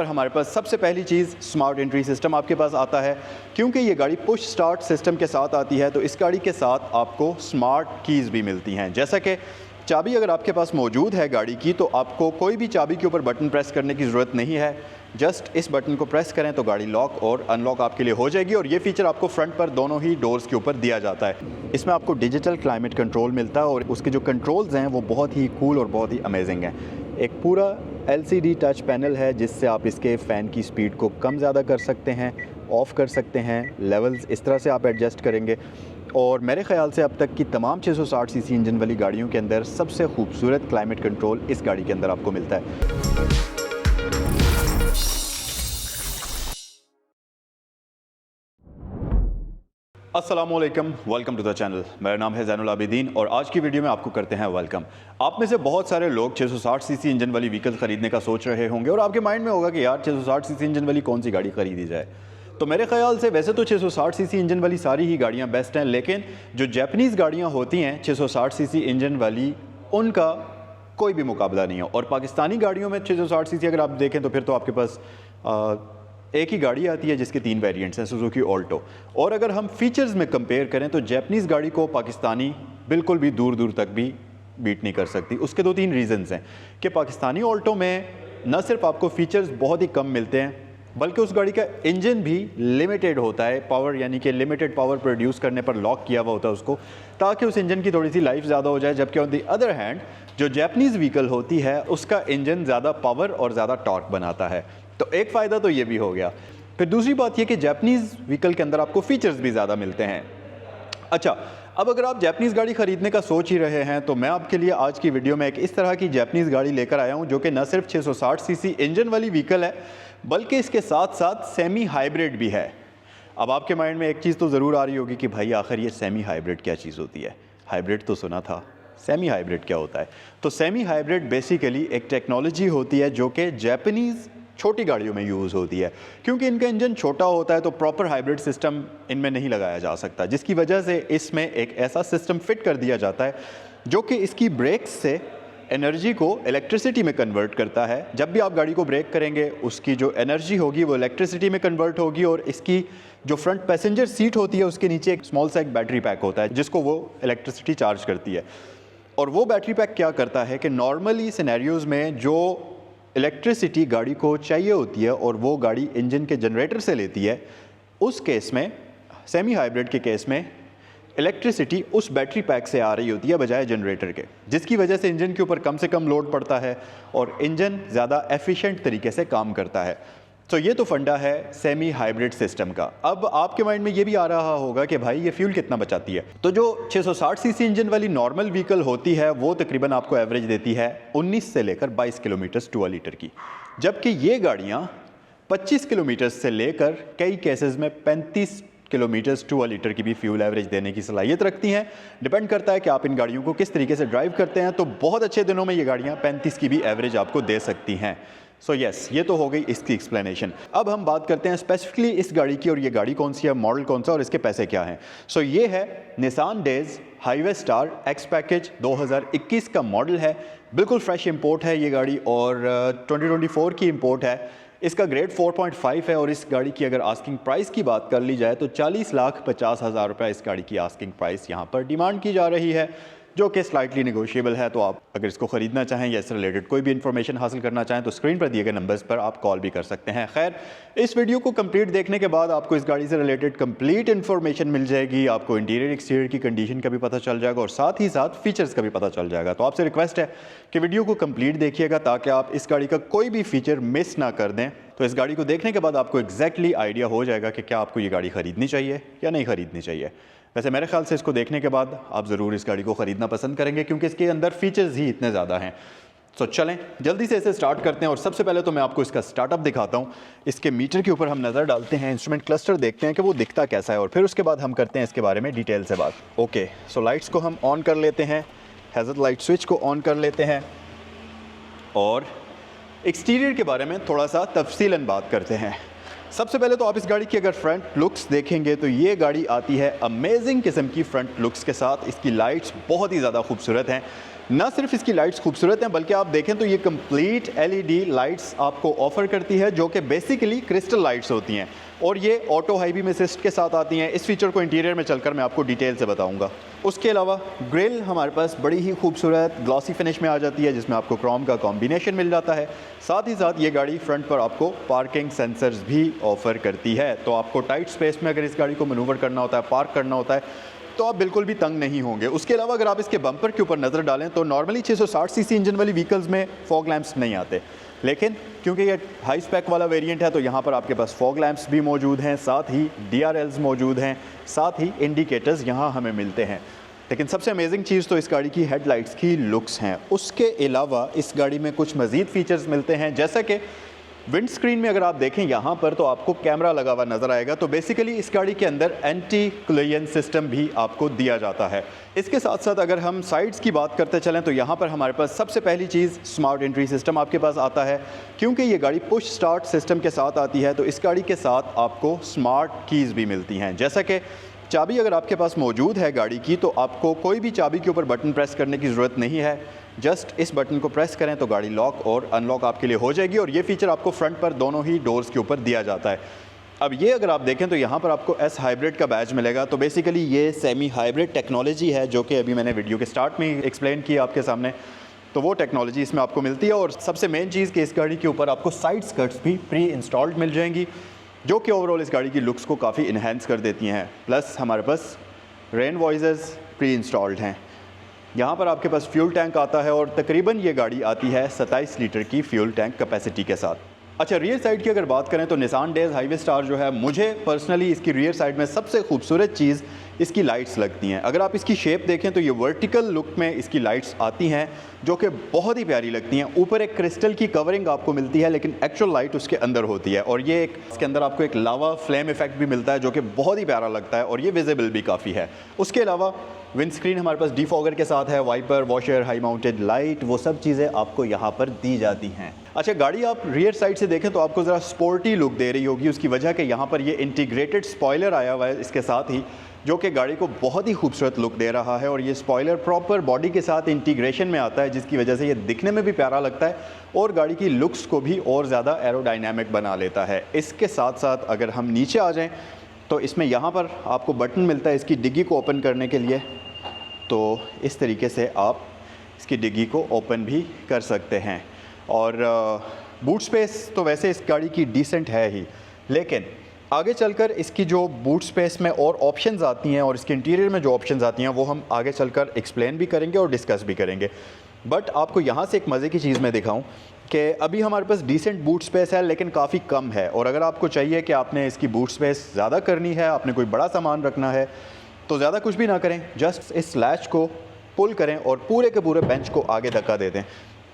पर हमारे पास सबसे पहली चीज़ स्मार्ट एंट्री सिस्टम आपके पास आता है। क्योंकि ये गाड़ी पुश स्टार्ट सिस्टम के साथ आती है तो इस गाड़ी के साथ आपको स्मार्ट कीज़ भी मिलती हैं। जैसा कि चाबी अगर आपके पास मौजूद है गाड़ी की तो आपको कोई भी चाबी के ऊपर बटन प्रेस करने की ज़रूरत नहीं है। जस्ट इस बटन को प्रेस करें तो गाड़ी लॉक और अनलॉक आपके लिए हो जाएगी। और ये फीचर आपको फ्रंट पर दोनों ही डोर्स के ऊपर दिया जाता है। इसमें आपको डिजिटल क्लाइमेट कंट्रोल मिलता है और उसके जो कंट्रोल्स हैं वो बहुत ही कूल और बहुत ही अमेजिंग हैं। एक पूरा LCD टच पैनल है जिससे आप इसके फ़ैन की स्पीड को कम ज़्यादा कर सकते हैं, ऑफ़ कर सकते हैं, लेवल्स इस तरह से आप एडजस्ट करेंगे। और मेरे ख़्याल से अब तक की तमाम 660 सीसी इंजन वाली गाड़ियों के अंदर सबसे खूबसूरत क्लाइमेट कंट्रोल इस गाड़ी के अंदर आपको मिलता है। अस्सलामुअलैकुम, वेलकम टू द चैनल। मेरा नाम है ज़ैनुल आबिदीन और आज की वीडियो में आपको करते हैं वेलकम। आप में से बहुत सारे लोग 660 सीसी इंजन वाली व्हीकल ख़रीदने का सोच रहे होंगे और आपके माइंड में होगा कि यार 660 सीसी इंजन वाली कौन सी गाड़ी ख़रीदी जाए। तो मेरे ख्याल से वैसे तो 660 सीसी इंजन वाली सारी ही गाड़ियाँ बेस्ट हैं, लेकिन जो जापानीज़ गाड़ियाँ होती हैं 660 सीसी इंजन वाली, उनका कोई भी मुकाबला नहीं है। और पाकिस्तानी गाड़ियों में 660 सीसी अगर आप देखें तो फिर तो आपके पास एक ही गाड़ी आती है जिसके 3 वेरिएंट्स हैं, सुजुकी ऑल्टो। और अगर हम फीचर्स में कंपेयर करें तो जापानीज़ गाड़ी को पाकिस्तानी बिल्कुल भी दूर दूर तक भी बीट नहीं कर सकती। उसके 2-3 रीज़न्स हैं कि पाकिस्तानी ऑल्टो में न सिर्फ आपको फ़ीचर्स बहुत ही कम मिलते हैं बल्कि उस गाड़ी का इंजन भी लिमिटेड होता है। पावर यानी कि लिमिटेड पावर प्रोड्यूस करने पर लॉक किया हुआ होता है उसको, ताकि उस इंजन की थोड़ी सी लाइफ ज़्यादा हो जाए। जबकि ऑन दी अदर हैंड जो जापानीज़ व्हीकल होती है उसका इंजन ज़्यादा पावर और ज़्यादा टॉर्क बनाता है। तो एक फ़ायदा तो ये भी हो गया। फिर दूसरी बात ये कि जापानीज़ व्हीकल के अंदर आपको फ़ीचर्स भी ज़्यादा मिलते हैं। अच्छा, अब अगर आप जापानीज़ गाड़ी ख़रीदने का सोच ही रहे हैं तो मैं आपके लिए आज की वीडियो में एक इस तरह की जापानीज़ गाड़ी लेकर आया हूँ जो कि न सिर्फ 660 सीसी इंजन वाली व्हीकल है बल्कि इसके साथ साथ सेमी हाइब्रिड भी है। अब आपके माइंड में एक चीज़ तो ज़रूर आ रही होगी कि भाई आखिर ये सेमी हाइब्रिड क्या चीज़ होती है। हाइब्रिड तो सुना था, सेमी हाइब्रिड क्या होता है? तो सेमी हाइब्रिड बेसिकली एक टेक्नोलॉजी होती है जो कि जापानीज़ छोटी गाड़ियों में यूज़ होती है। क्योंकि इनका इंजन छोटा होता है तो प्रॉपर हाइब्रिड सिस्टम इनमें नहीं लगाया जा सकता, जिसकी वजह से इसमें एक ऐसा सिस्टम फिट कर दिया जाता है जो कि इसकी ब्रेक्स से एनर्जी को इलेक्ट्रिसिटी में कन्वर्ट करता है। जब भी आप गाड़ी को ब्रेक करेंगे उसकी जो एनर्जी होगी वो इलेक्ट्रिसिटी में कन्वर्ट होगी और इसकी जो फ्रंट पैसेंजर सीट होती है उसके नीचे एक स्मॉल सा एक बैटरी पैक होता है जिसको वो इलेक्ट्रिसिटी चार्ज करती है। और वो बैटरी पैक क्या करता है कि नॉर्मली सिनेरियोज़ में जो इलेक्ट्रिसिटी गाड़ी को चाहिए होती है और वो गाड़ी इंजन के जनरेटर से लेती है, उस केस में सेमी हाइब्रिड के केस में इलेक्ट्रिसिटी उस बैटरी पैक से आ रही होती है बजाय जनरेटर के, जिसकी वजह से इंजन के ऊपर कम से कम लोड पड़ता है और इंजन ज़्यादा एफिशिएंट तरीके से काम करता है। तो ये तो फंडा है सेमी हाइब्रिड सिस्टम का। अब आपके माइंड में ये भी आ रहा होगा कि भाई ये फ्यूल कितना बचाती है। तो जो 660 सीसी इंजन वाली नॉर्मल व्हीकल होती है वो तकरीबन आपको एवरेज देती है 19 से लेकर 22 किलोमीटर 12 लीटर की, जबकि ये गाड़ियाँ 25 किलोमीटर से लेकर कई केसेस में 35 किलोमीटर 12 लीटर की भी फ्यूल एवरेज देने की सलाहियत रखती हैं। डिपेंड करता है कि आप इन गाड़ियों को किस तरीके से ड्राइव करते हैं। तो बहुत अच्छे दिनों में ये गाड़ियाँ 35 की भी एवरेज आपको दे सकती हैं। सो यस, ये तो हो गई इसकी एक्सप्लेनेशन। अब हम बात करते हैं स्पेसिफिकली इस गाड़ी की, और ये गाड़ी कौन सी है, मॉडल कौन सा और इसके पैसे क्या हैं। सो ये है Nissan days highway star x package 2021 का मॉडल है। बिल्कुल फ्रेश इंपोर्ट है ये गाड़ी और 2024 की इंपोर्ट है। इसका ग्रेड 4.5 है और इस गाड़ी की अगर आस्किंग प्राइस की बात कर ली जाए तो 40,50,000 रुपये इस गाड़ी की आस्किंग प्राइस यहाँ पर डिमांड की जा रही है, जो कि स्लाइटली नेगोशिएबल है। तो आप अगर इसको ख़रीदना चाहें या इससे रिलेटेड कोई भी इन्फॉर्मेशन हासिल करना चाहें तो स्क्रीन पर दिए गए नंबर्स पर आप कॉल भी कर सकते हैं। खैर, इस वीडियो को कंप्लीट देखने के बाद आपको इस गाड़ी से रिलेटेड कंप्लीट इन्फॉर्मेशन मिल जाएगी। आपको इंटीरियर एक्सटीरियर की कंडीशन का भी पता चल जाएगा और साथ ही साथ फीचर्स का भी पता चल जाएगा। तो आपसे रिक्वेस्ट है कि वीडियो को कंप्लीट देखिएगा ताकि आप इस गाड़ी का कोई भी फीचर मिस ना कर दें। तो इस गाड़ी को देखने के बाद आपको एग्जैक्टली आइडिया हो जाएगा कि क्या आपको ये गाड़ी ख़रीदनी चाहिए या नहीं ख़रीदनी चाहिए। वैसे मेरे ख्याल से इसको देखने के बाद आप ज़रूर इस गाड़ी को ख़रीदना पसंद करेंगे क्योंकि इसके अंदर फीचर्स ही इतने ज़्यादा हैं। तो चलें जल्दी से इसे स्टार्ट करते हैं और सबसे पहले तो मैं आपको इसका स्टार्टअप दिखाता हूँ। इसके मीटर के ऊपर हम नज़र डालते हैं, इंस्ट्रूमेंट क्लस्टर देखते हैं कि वो दिखता कैसा है और फिर उसके बाद हम करते हैं इसके बारे में डिटेल से बात। ओके, सो लाइट्स को हम ऑन कर लेते हैं, हैज़र्ड लाइट स्विच को ऑन कर लेते हैं और एक्सटीरियर के बारे में थोड़ा सा तफसीलन बात करते हैं। सबसे पहले तो आप इस गाड़ी की अगर फ्रंट लुक्स देखेंगे तो ये गाड़ी आती है अमेजिंग किस्म की फ्रंट लुक्स के साथ। इसकी लाइट्स बहुत ही ज़्यादा खूबसूरत हैं। ना सिर्फ इसकी लाइट्स खूबसूरत हैं बल्कि आप देखें तो ये कंप्लीट एलईडी लाइट्स आपको ऑफर करती है जो कि बेसिकली क्रिस्टल लाइट्स होती हैं और ये ऑटो हाई बीम असिस्ट के साथ आती हैं। इस फीचर को इंटीरियर में चलकर मैं आपको डिटेल से बताऊंगा। उसके अलावा ग्रिल हमारे पास बड़ी ही खूबसूरत ग्लॉसी फिनिश में आ जाती है जिसमें आपको क्रोम का कॉम्बिनेशन मिल जाता है। साथ ही साथ ये गाड़ी फ्रंट पर आपको पार्किंग सेंसर्स भी ऑफर करती है, तो आपको टाइट स्पेस में अगर इस गाड़ी को मैनूवर करना होता है, पार्क करना होता है, तो आप बिल्कुल भी तंग नहीं होंगे। उसके अलावा अगर आप इसके बम्पर के ऊपर नज़र डालें तो नॉर्मली 660 सीसी इंजन वाली व्हीकल्स में फॉग लैंप्स नहीं आते, लेकिन क्योंकि ये हाई स्पेक वाला वेरिएंट है तो यहाँ पर आपके पास फॉग लैंप्स भी मौजूद हैं, साथ ही DRLs मौजूद हैं, साथ ही इंडिकेटर्स यहाँ हमें मिलते हैं। लेकिन सबसे अमेजिंग चीज़ तो इस गाड़ी की हेडलाइट्स की लुक्स हैं। उसके अलावा इस गाड़ी में कुछ मज़ीद फीचर्स मिलते हैं, जैसा कि विंड स्क्रीन में अगर आप देखें यहाँ पर तो आपको कैमरा लगा हुआ नज़र आएगा। तो बेसिकली इस गाड़ी के अंदर एंटी कोलिजन सिस्टम भी आपको दिया जाता है। इसके साथ साथ अगर हम साइड्स की बात करते चलें तो यहाँ पर हमारे पास सबसे पहली चीज़ स्मार्ट एंट्री सिस्टम आपके पास आता है। क्योंकि ये गाड़ी पुश स्टार्ट सिस्टम के साथ आती है तो इस गाड़ी के साथ आपको स्मार्ट कीज़ भी मिलती हैं। जैसा कि चाबी अगर आपके पास मौजूद है गाड़ी की तो आपको कोई भी चाबी के ऊपर बटन प्रेस करने की ज़रूरत नहीं है, जस्ट इस बटन को प्रेस करें तो गाड़ी लॉक और अनलॉक आपके लिए हो जाएगी। और ये फीचर आपको फ्रंट पर दोनों ही डोर्स के ऊपर दिया जाता है। अब ये अगर आप देखें तो यहाँ पर आपको S हाइब्रिड का बैज मिलेगा। तो बेसिकली ये सेमी हाइब्रिड टेक्नोलॉजी है जो कि अभी मैंने वीडियो के स्टार्ट में ही एक्सप्लेन किया आपके सामने, तो वो टेक्नोलॉजी इसमें आपको मिलती है। और सबसे मेन चीज़ कि इस गाड़ी के ऊपर आपको साइड स्कर्ट्स भी प्री इंस्टॉल्ड मिल जाएंगी जो कि ओवरऑल इस गाड़ी की लुक्स को काफ़ी इन्हेंस कर देती हैं। प्लस हमारे पास रेन वॉइसेस प्री इंस्टॉल्ड हैं। यहाँ पर आपके पास फ्यूल टैंक आता है और तकरीबन ये गाड़ी आती है 27 लीटर की फ्यूल टैंक कैपेसिटी के साथ। अच्छा, रियर साइड की अगर बात करें तो निसान डेज हाईवे स्टार जो है, मुझे पर्सनली इसकी रियर साइड में सबसे खूबसूरत चीज़ इसकी लाइट्स लगती हैं। अगर आप इसकी शेप देखें तो ये वर्टिकल लुक में इसकी लाइट्स आती हैं जो कि बहुत ही प्यारी लगती हैं। ऊपर एक क्रिस्टल की कवरिंग आपको मिलती है लेकिन एक्चुअल लाइट उसके अंदर होती है और ये इसके अंदर आपको एक लावा फ्लेम इफेक्ट भी मिलता है जो कि बहुत ही प्यारा लगता है और ये विजिबल भी काफ़ी है। उसके अलावा विंड स्क्रीन हमारे पास डिफॉगर के साथ है, wiper, washer, high mounted light, वो सब चीज़ें आपको यहाँ पर दी जाती हैं। अच्छा, गाड़ी आप रियर साइड से देखें तो आपको ज़रा स्पोर्टी लुक दे रही होगी, उसकी वजह कि यहाँ पर ये इंटीग्रेटेड स्पॉयलर आया हुआ है इसके साथ ही, जो कि गाड़ी को बहुत ही खूबसूरत लुक दे रहा है। और ये स्पॉयलर प्रॉपर बॉडी के साथ इंटीग्रेशन में आता है जिसकी वजह से ये दिखने में भी प्यारा लगता है और गाड़ी की लुक्स को भी और ज़्यादा एरोडाइनमिक बना लेता है। इसके साथ साथ अगर हम नीचे आ जाएँ तो इसमें यहाँ पर आपको बटन मिलता है इसकी डिग्गी को ओपन करने के लिए, तो इस तरीके से आप इसकी डिग्गी को ओपन भी कर सकते हैं। और बूट स्पेस तो वैसे इस गाड़ी की डिसेंट है ही, लेकिन आगे चलकर इसकी जो बूट स्पेस में और ऑप्शंस आती हैं और इसके इंटीरियर में जो ऑप्शंस आती हैं वो हम आगे चलकर एक्सप्लेन भी करेंगे और डिस्कस भी करेंगे। बट आपको यहाँ से एक मज़े की चीज़ मैं दिखाऊं कि अभी हमारे पास डिसेंट बूट स्पेस है लेकिन काफ़ी कम है। और अगर आपको चाहिए कि आपने इसकी बूट स्पेस ज़्यादा करनी है, आपने कोई बड़ा सामान रखना है, तो ज़्यादा कुछ भी ना करें, जस्ट इस लैच को पुल करें और पूरे के पूरे बेंच को आगे धक्का दे दें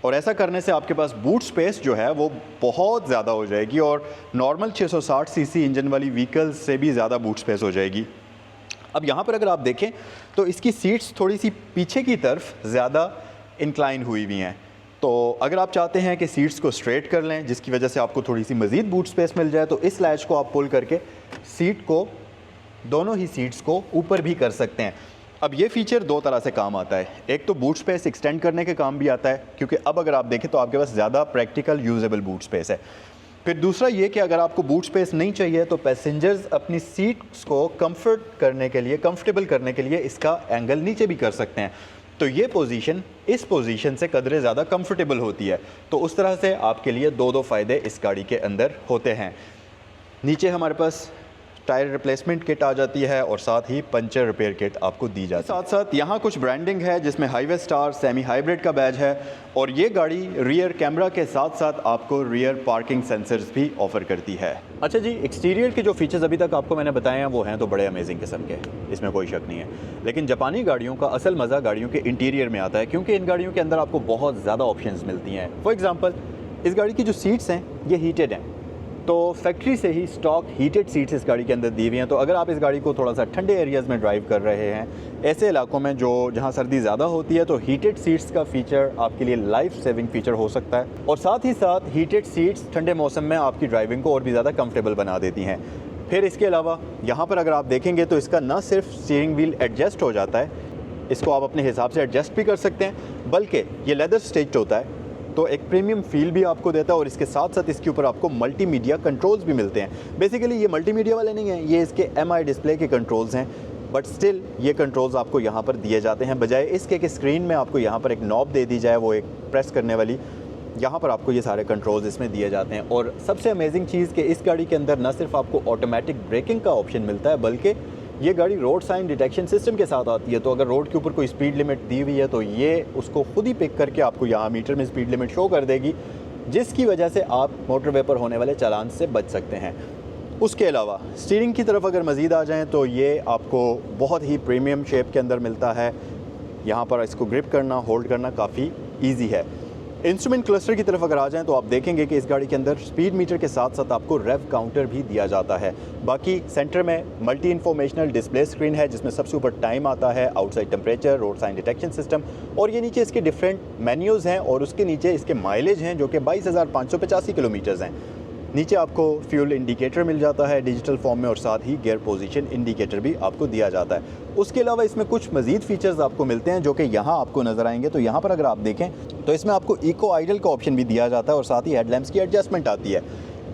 और ऐसा करने से आपके पास बूट स्पेस जो है वो बहुत ज़्यादा हो जाएगी और नॉर्मल 660 सीसी इंजन वाली व्हीकल्स से भी ज़्यादा बूट स्पेस हो जाएगी। अब यहाँ पर अगर आप देखें तो इसकी सीट्स थोड़ी सी पीछे की तरफ ज़्यादा इंक्लाइन हुई हुई हैं, तो अगर आप चाहते हैं कि सीट्स को स्ट्रेट कर लें जिसकी वजह से आपको थोड़ी सी मज़ीद बूट स्पेस मिल जाए तो इस लैच को आप पुल करके सीट को, दोनों ही सीट्स को ऊपर भी कर सकते हैं। अब ये फीचर दो तरह से काम आता है, एक तो बूट स्पेस एक्सटेंड करने के काम भी आता है क्योंकि अब अगर आप देखें तो आपके पास ज़्यादा प्रैक्टिकल यूजेबल बूट स्पेस है। फिर दूसरा ये कि अगर आपको बूट स्पेस नहीं चाहिए तो पैसेंजर्स अपनी सीट्स को कंफर्टेबल करने के लिए इसका एंगल नीचे भी कर सकते हैं, तो ये पोजीशन इस पोजीशन से कदरे ज़्यादा कंफर्टेबल होती है। तो उस तरह से आपके लिए दो फ़ायदे इस गाड़ी के अंदर होते हैं। नीचे हमारे पास टायर रिप्लेसमेंट किट आ जाती है और साथ ही पंचर रिपेयर किट आपको दी जाती है। साथ साथ यहाँ कुछ ब्रांडिंग है जिसमें हाईवे स्टार सेमी हाइब्रिड का बैज है और ये गाड़ी रियर कैमरा के साथ साथ आपको रियर पार्किंग सेंसर्स भी ऑफर करती है। अच्छा जी, एक्सटीरियर के जो फीचर्स अभी तक आपको मैंने बताए हैं वो हैं तो बड़े अमेजिंग किस्म के, इसमें कोई शक नहीं है, लेकिन जापानी गाड़ियों का असल मज़ा गाड़ियों के इंटीरियर में आता है क्योंकि इन गाड़ियों के अंदर आपको बहुत ज़्यादा ऑप्शंस मिलती हैं। फॉर एग्ज़ाम्पल इस गाड़ी की जो सीट्स हैं ये हीटेड हैं, तो फैक्ट्री से ही स्टॉक हीटेड सीट्स इस गाड़ी के अंदर दी हुई हैं। तो अगर आप इस गाड़ी को थोड़ा सा ठंडे एरियाज़ में ड्राइव कर रहे हैं, ऐसे इलाकों में जहाँ सर्दी ज़्यादा होती है, तो हीटेड सीट्स का फ़ीचर आपके लिए लाइफ सेविंग फ़ीचर हो सकता है। और साथ ही साथ हीटेड सीट्स ठंडे मौसम में आपकी ड्राइविंग को और भी ज़्यादा कंफर्टेबल बना देती हैं। फिर इसके अलावा यहाँ पर अगर आप देखेंगे तो इसका न सिर्फ स्टीयरिंग व्हील एडजस्ट हो जाता है इसको आप अपने हिसाब से एडजस्ट भी कर सकते हैं, बल्कि ये लेदर स्टिच्ड होता है तो एक प्रीमियम फील भी आपको देता है और इसके साथ साथ इसके ऊपर आपको मल्टीमीडिया कंट्रोल्स भी मिलते हैं। बेसिकली ये मल्टीमीडिया वाले नहीं हैं, ये इसके MI डिस्प्ले के कंट्रोल्स हैं, बट स्टिल ये कंट्रोल्स आपको यहाँ पर दिए जाते हैं, बजाय इसके कि स्क्रीन में आपको यहाँ पर एक नॉब दे दी जाए, वो एक प्रेस करने वाली, यहाँ पर आपको ये सारे कंट्रोल्स इसमें दिए जाते हैं। और सबसे अमेजिंग चीज़ कि इस गाड़ी के अंदर न सिर्फ आपको ऑटोमेटिक ब्रेकिंग का ऑप्शन मिलता है, बल्कि ये गाड़ी रोड साइन डिटेक्शन सिस्टम के साथ आती है। तो अगर रोड के ऊपर कोई स्पीड लिमिट दी हुई है तो ये उसको खुद ही पिक करके आपको यहाँ मीटर में स्पीड लिमिट शो कर देगी, जिसकी वजह से आप मोटरवे पर होने वाले चालान से बच सकते हैं। उसके अलावा स्टीयरिंग की तरफ अगर मज़ीद आ जाएँ तो ये आपको बहुत ही प्रीमियम शेप के अंदर मिलता है। यहाँ पर इसको ग्रिप करना, होल्ड करना काफ़ी ईजी है। इंस्ट्रूमेंट क्लस्टर की तरफ अगर आ जाएं तो आप देखेंगे कि इस गाड़ी के अंदर स्पीड मीटर के साथ साथ आपको रेव काउंटर भी दिया जाता है। बाकी सेंटर में मल्टी इन्फॉर्मेशनल डिस्प्ले स्क्रीन है, जिसमें सबसे ऊपर टाइम आता है, outside temperature, road sign detection system, और ये नीचे इसके डिफरेंट मेन्यूज़ हैं और उसके नीचे इसके माइलेज हैं जो कि 22,585 किलोमीटर्स हैं। नीचे आपको फ्यूल इंडिकेटर मिल जाता है डिजिटल फॉर्म में और साथ ही गियर पोजीशन इंडिकेटर भी आपको दिया जाता है। उसके अलावा इसमें कुछ मज़ीद फीचर्स आपको मिलते हैं जो कि यहाँ आपको नज़र आएंगे। तो यहाँ पर अगर आप देखें तो इसमें आपको इको आइडल का ऑप्शन भी दिया जाता है और साथ ही हेडलैम्प्स की एडजस्टमेंट आती है।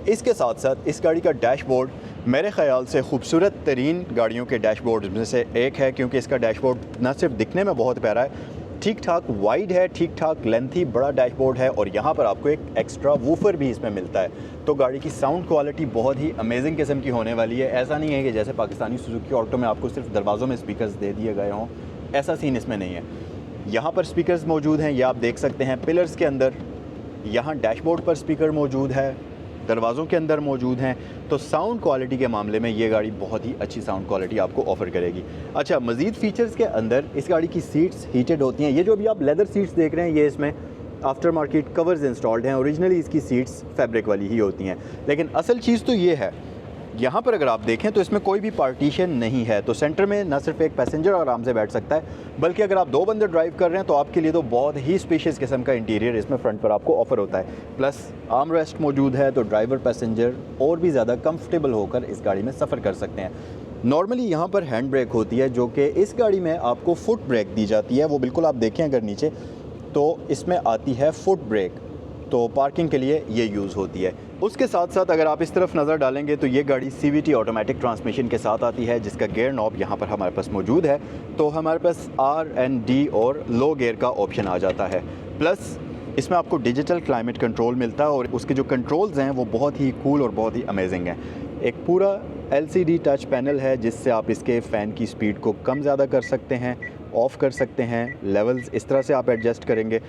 इसके साथ साथ इस गाड़ी का डैशबोर्ड मेरे ख़याल से खूबसूरत तरीन गाड़ियों के डैशबोर्ड में से एक है, क्योंकि इसका डैशबोर्ड न सिर्फ दिखने में बहुत प्यारा है, ठीक ठाक वाइड है, ठीक ठाक लेंथी बड़ा डैशबोर्ड है और यहाँ पर आपको एक एक्स्ट्रा वूफर भी इसमें मिलता है। तो गाड़ी की साउंड क्वालिटी बहुत ही अमेजिंग किस्म की होने वाली है। ऐसा नहीं है कि जैसे पाकिस्तानी सुजुकी ऑल्टो में आपको सिर्फ दरवाज़ों में स्पीकर्स दे दिए गए हों, ऐसा सीन इसमें नहीं है। यहाँ पर स्पीकर्स मौजूद हैं, ये आप देख सकते हैं पिलर्स के अंदर। यहाँ डैशबोर्ड पर स्पीकर मौजूद है, दरवाज़ों के अंदर मौजूद हैं। तो साउंड क्वालिटी के मामले में ये गाड़ी बहुत ही अच्छी साउंड क्वालिटी आपको ऑफ़र करेगी। अच्छा, मज़ीद फ़ीचर्स के अंदर इस गाड़ी की सीट्स हीटेड होती हैं। ये जो अभी आप लेदर सीट्स देख रहे हैं, ये इसमें आफ्टर मार्केट कवर्स इंस्टॉल्ड हैं। ओरिजिनली इसकी सीट्स फैब्रिक वाली ही होती हैं, लेकिन असल चीज़ तो ये है, यहाँ पर अगर आप देखें तो इसमें कोई भी पार्टीशन नहीं है। तो सेंटर में न सिर्फ एक पैसेंजर आराम से बैठ सकता है, बल्कि अगर आप 2 बंदे ड्राइव कर रहे हैं तो आपके लिए तो बहुत ही स्पेशियस किस्म का इंटीरियर इसमें फ्रंट पर आपको ऑफ़र होता है। प्लस आर्म रेस्ट मौजूद है, तो ड्राइवर पैसेंजर और भी ज़्यादा कंफर्टेबल होकर इस गाड़ी में सफ़र कर सकते हैं। नॉर्मली यहाँ पर हैंड ब्रेक होती है, जो कि इस गाड़ी में आपको फुट ब्रेक दी जाती है। वो बिल्कुल आप देखें अगर नीचे तो इसमें आती है फुट ब्रेक, तो पार्किंग के लिए ये यूज़ होती है। उसके साथ साथ अगर आप इस तरफ नज़र डालेंगे तो ये गाड़ी CVT ऑटोमेटिक ट्रांसमिशन के साथ आती है, जिसका गियर नॉब यहाँ पर हमारे पास मौजूद है। तो हमारे पास R&D और लो गियर का ऑप्शन आ जाता है। प्लस इसमें आपको डिजिटल क्लाइमेट कंट्रोल मिलता है और उसके जो कंट्रोल्स हैं वो बहुत ही कूल और बहुत ही अमेजिंग हैं। एक पूरा LCD टच पैनल है, जिससे आप इसके फ़ैन की स्पीड को कम ज़्यादा कर सकते हैं, ऑफ़ कर सकते हैं, लेवल्स इस तरह से आप एडजस्ट करेंगे।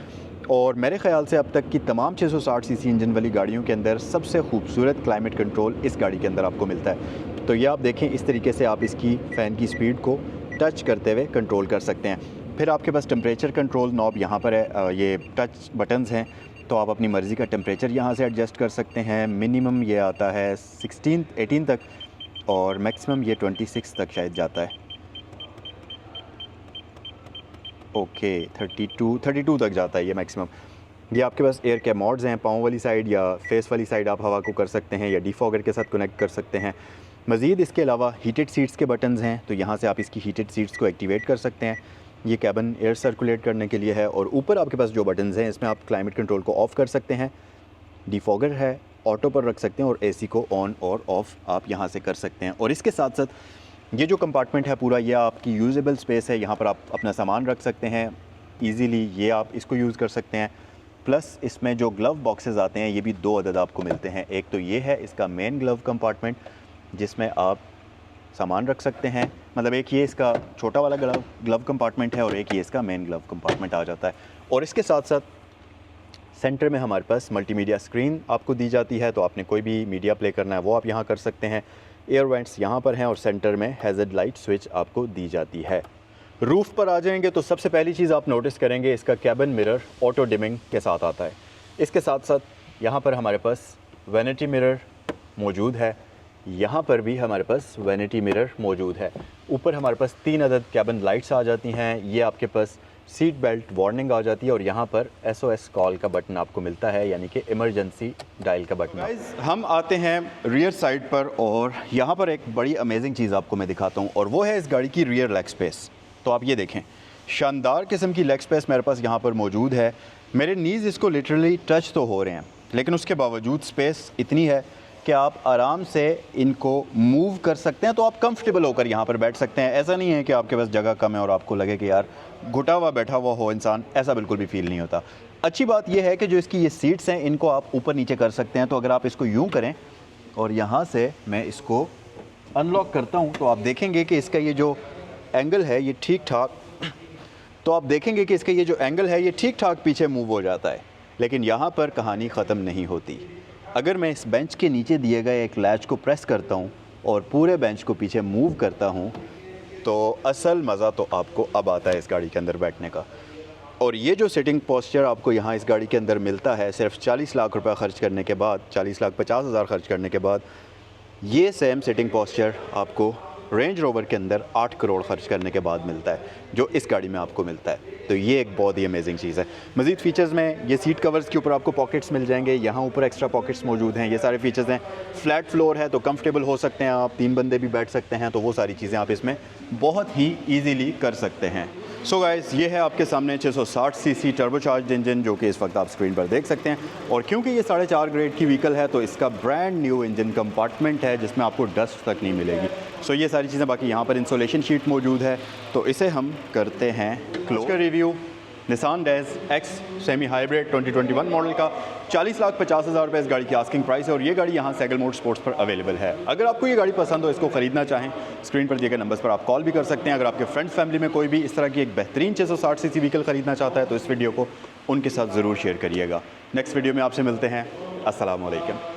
और मेरे ख़याल से अब तक की तमाम 660 सीसी इंजन वाली गाड़ियों के अंदर सबसे खूबसूरत क्लाइमेट कंट्रोल इस गाड़ी के अंदर आपको मिलता है। तो ये आप देखें, इस तरीके से आप इसकी फ़ैन की स्पीड को टच करते हुए कंट्रोल कर सकते हैं। फिर आपके पास टेम्परेचर कंट्रोल नॉब यहाँ पर है, ये टच बटन्स हैं, तो आप अपनी मर्ज़ी का टेम्परेचर यहाँ से एडजस्ट कर सकते हैं। मिनिमम ये आता है 18 तक और मैक्सिमम ये 26 तक शायद जाता है। ओके 32 तक जाता है ये मैक्सिमम। ये आपके पास एयर के मोड्स हैं, पाँव वाली साइड या फेस वाली साइड आप हवा को कर सकते हैं या डिफॉगर के साथ कनेक्ट कर सकते हैं। मज़ीद इसके अलावा हीटेड सीट्स के बटन्स हैं, तो यहाँ से आप इसकी हीटेड सीट्स को एक्टिवेट कर सकते हैं। ये कैबिन एयर सर्कुलेट करने के लिए है। और ऊपर आपके पास जो बटन्स हैं, इसमें आप क्लाइमेट कंट्रोल को ऑफ़ कर सकते हैं, डिफॉगर है, ऑटो पर रख सकते हैं और AC को ऑन और ऑफ़ आप यहाँ से कर सकते हैं। और इसके साथ साथ ये जो कंपार्टमेंट है पूरा, ये आपकी यूजेबल स्पेस है, यहाँ पर आप अपना सामान रख सकते हैं ईज़िली, ये आप इसको यूज़ कर सकते हैं। प्लस इसमें जो ग्लव बॉक्सेस आते हैं, ये भी 2 अदद आपको मिलते हैं। एक तो ये है इसका मेन ग्लव कंपार्टमेंट, जिसमें आप सामान रख सकते हैं, मतलब एक ये इसका छोटा वाला ग्लव कंपार्टमेंट है और एक ये इसका मेन ग्लव कंपार्टमेंट आ जाता है। और इसके साथ साथ सेंटर में हमारे पास मल्टीमीडिया स्क्रीन आपको दी जाती है, तो आपने कोई भी मीडिया प्ले करना है वो आप यहाँ कर सकते हैं। एयर वेंट्स यहाँ पर हैं और सेंटर में हैज़र्ड लाइट स्विच आपको दी जाती है। रूफ़ पर आ जाएंगे तो सबसे पहली चीज़ आप नोटिस करेंगे, इसका कैबिन मिरर ऑटो डिमिंग के साथ आता है। इसके साथ साथ यहाँ पर हमारे पास वैनिटी मिरर मौजूद है, यहाँ पर भी हमारे पास वैनिटी मिरर मौजूद है। ऊपर हमारे पास 3 अदद कैबिन लाइट्स आ जाती हैं। ये आपके पास सीट बेल्ट वार्निंग आ जाती है और यहाँ पर SOS कॉल का बटन आपको मिलता है, यानी कि इमरजेंसी डायल का बटन। गाइस, हम आते हैं रियर साइड पर और यहाँ पर एक बड़ी अमेजिंग चीज़ आपको मैं दिखाता हूँ और वो है इस गाड़ी की रियर लेग स्पेस। तो आप ये देखें, शानदार किस्म की लेग स्पेस मेरे पास यहाँ पर मौजूद है। मेरे नीज़ इसको लिटरली टच तो हो रहे हैं, लेकिन उसके बावजूद स्पेस इतनी है कि आप आराम से इनको मूव कर सकते हैं। तो आप कंफर्टेबल होकर यहाँ पर बैठ सकते हैं। ऐसा नहीं है कि आपके पास जगह कम है और आपको लगे कि यार घुटा हुआ बैठा हुआ हो इंसान, ऐसा बिल्कुल भी फील नहीं होता। अच्छी बात यह है कि जो इसकी ये सीट्स हैं इनको आप ऊपर नीचे कर सकते हैं। तो अगर आप इसको यूँ करें और यहाँ से मैं इसको अनलॉक करता हूँ तो आप देखेंगे कि इसका ये जो एंगल है ये ठीक ठाक ये ठीक ठाक पीछे मूव हो जाता है। लेकिन यहाँ पर कहानी ख़त्म नहीं होती। अगर मैं इस बेंच के नीचे दिए गए एक लैच को प्रेस करता हूँ और पूरे बेंच को पीछे मूव करता हूँ तो असल मज़ा तो आपको अब आता है इस गाड़ी के अंदर बैठने का। और ये जो सिटिंग पोस्चर आपको यहाँ इस गाड़ी के अंदर मिलता है सिर्फ 40 लाख रुपए खर्च करने के बाद, 40,50,000 खर्च करने के बाद, ये सेम सिटिंग पोस्चर आपको रेंज रोवर के अंदर 8 करोड़ खर्च करने के बाद मिलता है, जो इस गाड़ी में आपको मिलता है। तो ये एक बहुत ही अमेजिंग चीज़ है। मज़ीद फ़ीचर्स में ये सीट कवर्स के ऊपर आपको पॉकेट्स मिल जाएंगे, यहाँ ऊपर एक्स्ट्रा पॉकेट्स मौजूद हैं, ये सारे फीचर्स हैं। फ्लैट फ्लोर है तो कंफर्टेबल हो सकते हैं आप, 3 बंदे भी बैठ सकते हैं। तो वो सारी चीज़ें आप इसमें बहुत ही ईजीली कर सकते हैं। सो गाइस, ये है आपके सामने 660 सीसी टर्बोचार्ज्ड इंजन, जो कि इस वक्त आप स्क्रीन पर देख सकते हैं। और क्योंकि ये 4.5 ग्रेड की व्हीकल है तो इसका ब्रांड न्यू इंजन कंपार्टमेंट है जिसमें आपको डस्ट तक नहीं मिलेगी। सो ये सारी चीज़ें, बाकी यहाँ पर इंसुलेशन शीट मौजूद है। तो इसे हम करते हैं क्लोज का review. Nissan days x semi hybrid 2021 model का 40,50,000 रुपये इस गाड़ी की आस्किंग प्राइस है और ये गाड़ी यहाँ सैगल मोड स्पोर्ट्स पर अवेलेबल है। अगर आपको ये गाड़ी पसंद हो, इसको ख़रीदना चाहें, स्क्रीन पर दिए गए नंबर्स पर आप कॉल भी कर सकते हैं। अगर आपके फ्रेंड्स फैमिली में कोई भी इस तरह की एक बेहतरीन 660 सीसी व्हीकल ख़रीदना चाहता है तो इस वीडियो को उनके साथ ज़रूर शेयर करिएगा। नेक्स्ट वीडियो में आपसे मिलते हैं। अस्सलाम वालेकुम।